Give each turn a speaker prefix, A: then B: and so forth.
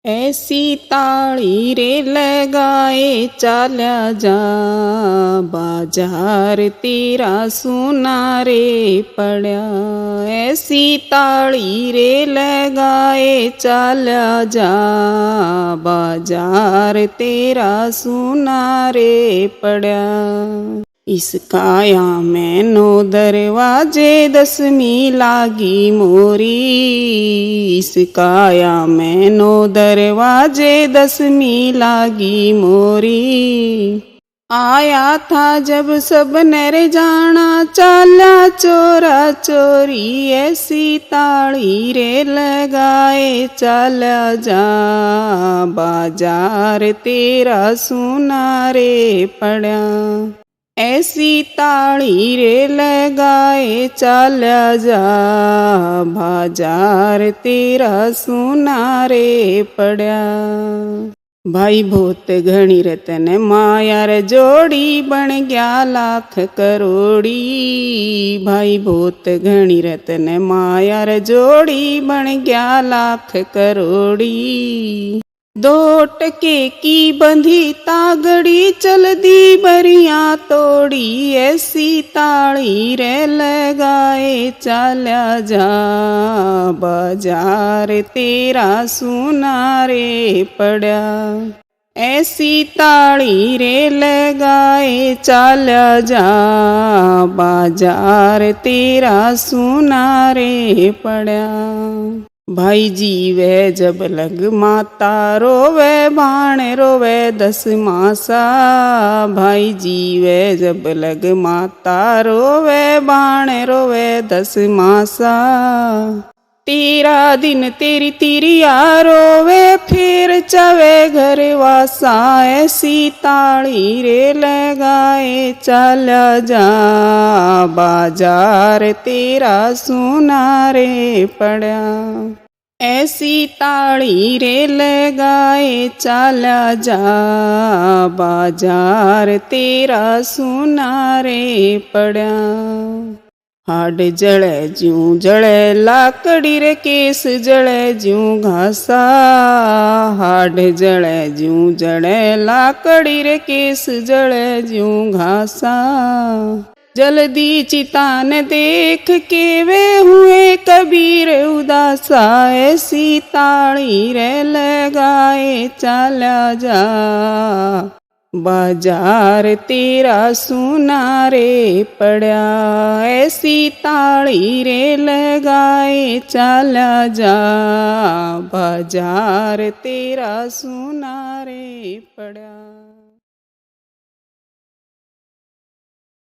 A: ऐसी ताड़ी रे लगाए चाल्या जा, बाजार तेरा सुना रे पड़या। ऐसी ताड़ी रे लगाए चाल्या जा, बाजार तेरा सुना रे पड़या। इस काया में 9 दरवाजे 10वीं लागी मोरी। इस काया में 9 दरवाजे 10वीं लागी मोरी। आया था जब सब नर जाना, चाला चोरा चोरी। ऐसी ताड़ी रे लगाए चाला जा, बाजार तेरा सुना रे पड़या। ऐसी ताड़ी रे लगाए चाल्या जा, बाजार तेरा सुना रे पड़या। भाई बहुत घणी रतन माया रे जोड़ी, बन गया लाख करोड़ी। भाई बहुत घणी रतन माया रे जोड़ी, बन गया लाख करोड़ी। 2 टके की बंधी तागड़ी, चल दी बरिया तोड़ी। ऐसी ताड़ी रे लगाए चाल्या जा, बाजार तेरा सुना रे पड़या। ऐसी ताड़ी रे लगाए चाल्या जा, बाजार तेरा सुना रे पड़या। भाई जीवे जब लग माता रोवे, बाण रोवे 10 मासा। भाई जीवे जब लग माता रोवे, बाण रोवे 10 मासा। 13 दिन तेरी तिरिया रोवे, फिर चवे घर वासा। ऐसी ताड़ी रे लगाए चाल्या जा, बाजार तेरा सुना रे पड़या। ऐसी ताड़ी रे लगाए चाल्या जा, बाजार तेरा सुना रे पड़या। हाड जड़े ज्यों जड़े लाकड़ी रे, केस जड़े ज्यों घासा। हाड जड़े ज्यों जड़े लाकड़ी रे, केस जड़े ज्यों घासा। जल्दी चितान देख के वे हुए कबीर उदासा। ऐसी ताड़ी रे लगाए चाल्या जा, बाजार तेरा सुना रे पड़या। ऐसी ताड़ी रे लगाए चाल्या जा, बाजार तेरा सुना रे पड़या।